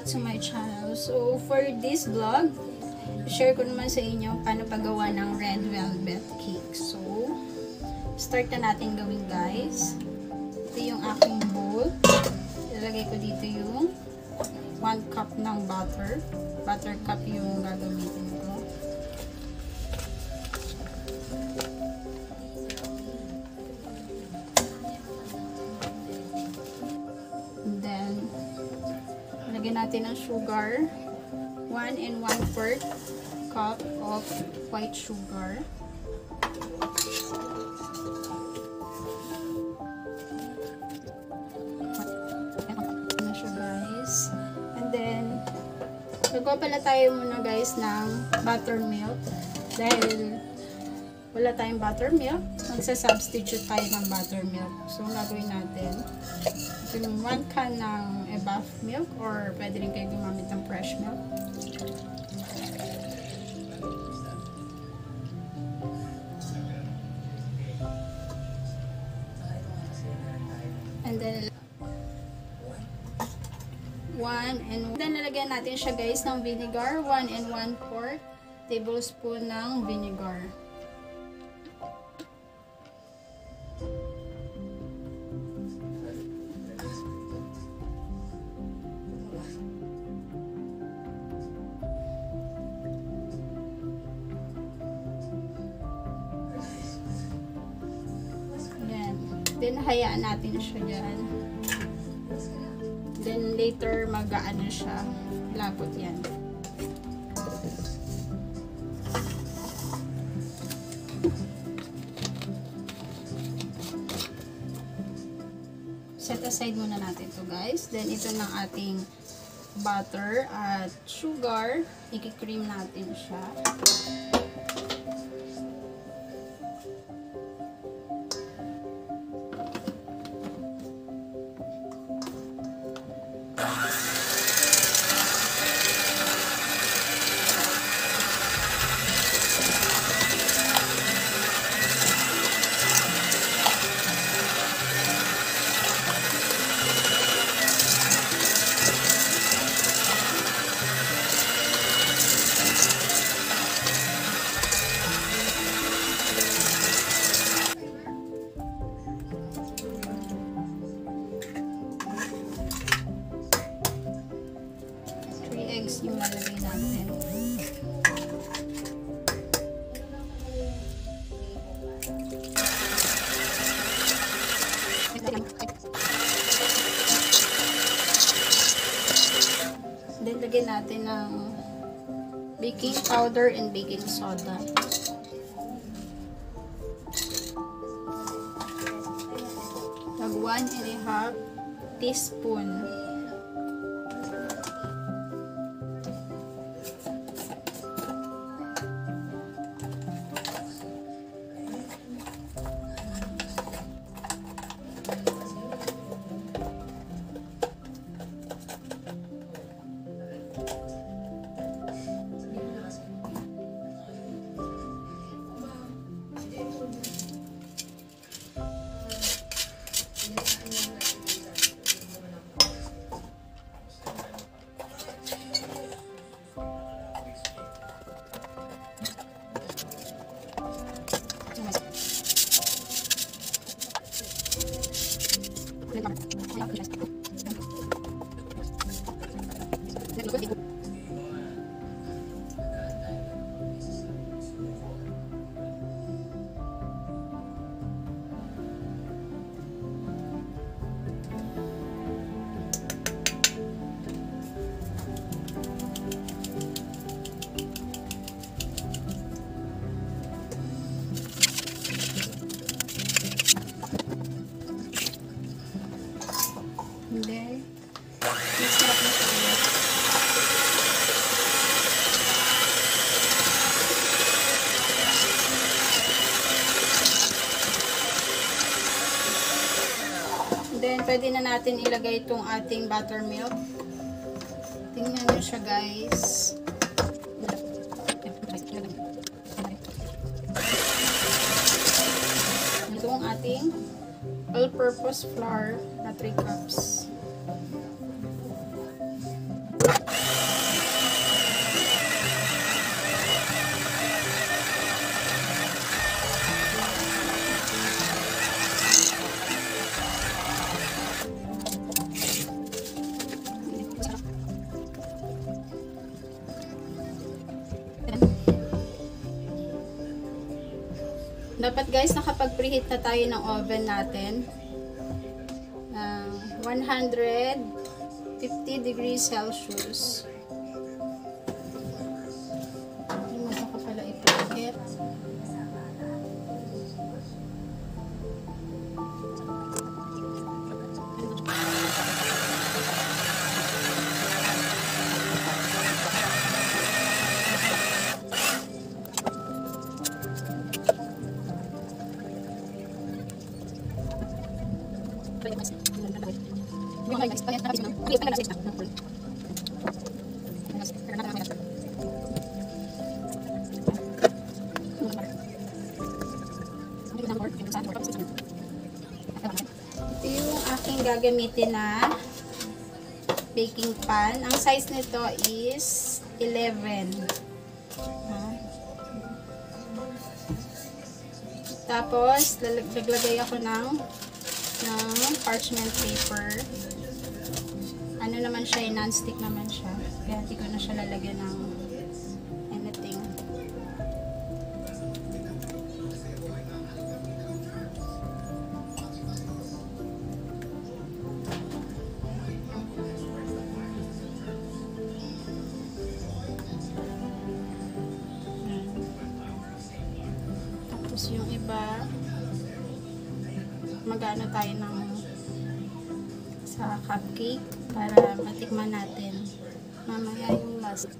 back to my channel. So, for this vlog, share ko naman sa inyo paano paggawa ng red velvet cake. So, start na natin gawin, guys. Ito yung aking bowl. Ilalagay ko dito yung 1 cup ng butter. Butter cup yung gagamitin ko. Lagyan natin ng sugar. 1 and 1/4 cup of white sugar. Na siya, guys. And then, nagawa pala tayo muna, guys, ng buttermilk. Dahil wala tayong buttermilk, magsa-substitute tayo ng buttermilk. So, ang gagawin natin, ito yung 1 can ng evap milk or pwede rin kayo gumamit ng fresh milk. And then, 1 and then nalagyan natin siya, guys, ng vinegar. 1 and 1/4 tablespoon ng vinegar. Then, hayaan natin siya dyan. Then, later, mag-aano siya. Labot yan. Set aside muna natin to, guys. Then, ito ng ating butter at sugar. I-cream natin siya. Eggs yung lalagay natin. Then, lagyan natin ng baking powder and baking soda. Tag 1.5 teaspoon. Then, pwede na natin ilagay itong ating buttermilk. Tingnan nyo siya, guys. Ito ang ating all-purpose flour na 3 cups. Dapat guys, nakapag-preheat na tayo ng oven natin. 150 degrees Celsius. Hindi mo pala i-preheat. Ito yung aking gagamitin na baking pan. Ang size nito is 11. Tapos, laglagay ako ng parchment paper. Ano naman siya, non-stick naman siya. Kaya hindi ko na siya lalagyan ng anything. Tapos yung iba, mag-ano tayo ng sa cupcake para matikman natin mamaya yung last.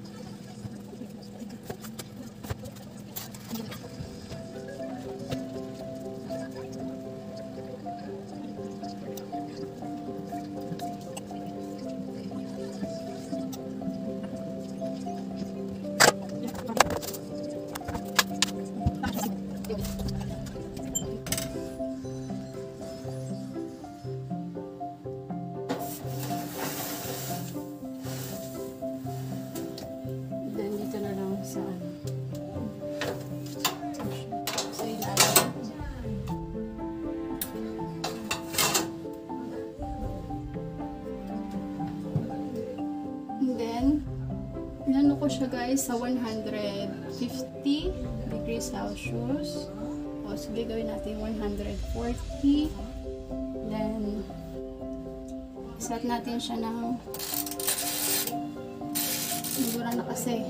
Inano ko siya guys sa 150 degrees Celsius. O sige, gawin natin 140. Then, set natin siya ng siguro na kasi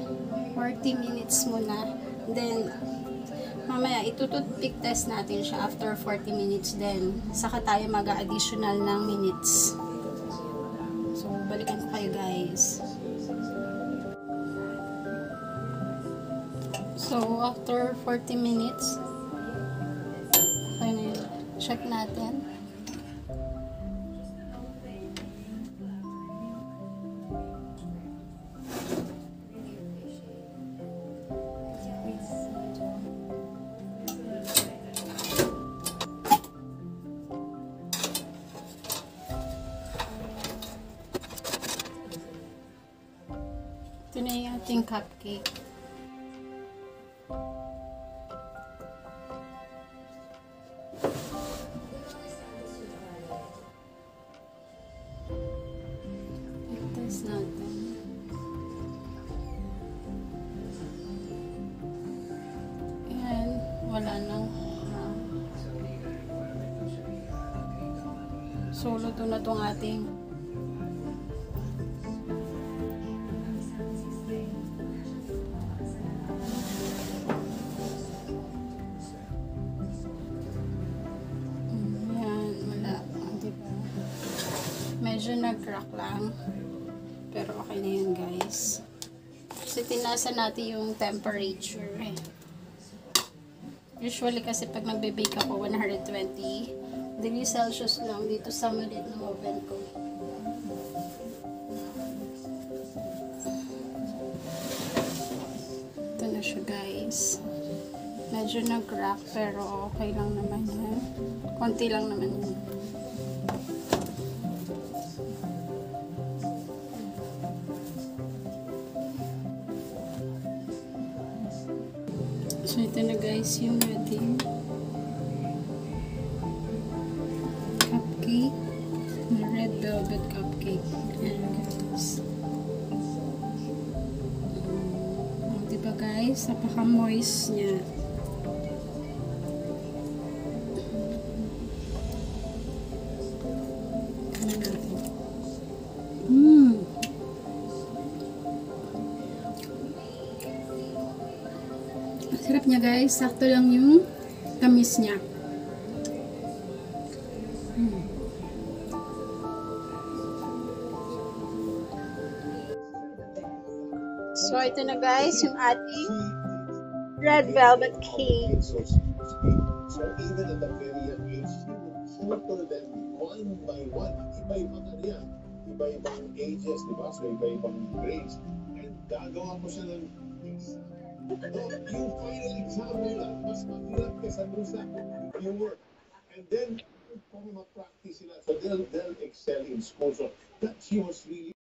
40 minutes muna. Then, mamaya itutupick test natin siya after 40 minutes. Then, saka tayo mag-additional ng minutes. So, balikan ko kayo guys. So, after 40 minutes, check natin. Ito na yung ating cupcake. Natin. Ayan, wala nang so luto na itong ating ayan, wala, diba? Medyo nag-crack lang. Pero okay na yun guys. Kasi tinasa natin yung temperature eh. Usually kasi pag nagbe-bake ako 120 degrees Celsius lang dito sa maliit ng oven ko. Ito na siya guys. Medyo nag-crack pero okay lang naman yan. Konti lang naman yun. So, ito na guys yung ating cupcake. Na red velvet cupcake. Ayan guys. Diba guys? Napaka-moist niya. Sarap niya guys, sakto lang yung tamis niya. So ito na guys, yung ating red velvet cake. So even at a very young age, she would photo them one by one. Iba-ibang ano yan. Iba-ibang ages, di ba? So iba-ibang grades. And gagawa mo siya ng yung final exam nila, mas mahirap kesa dun sa yung work. And then, kung ma-practice sila, so they'll excel in school. So that she was really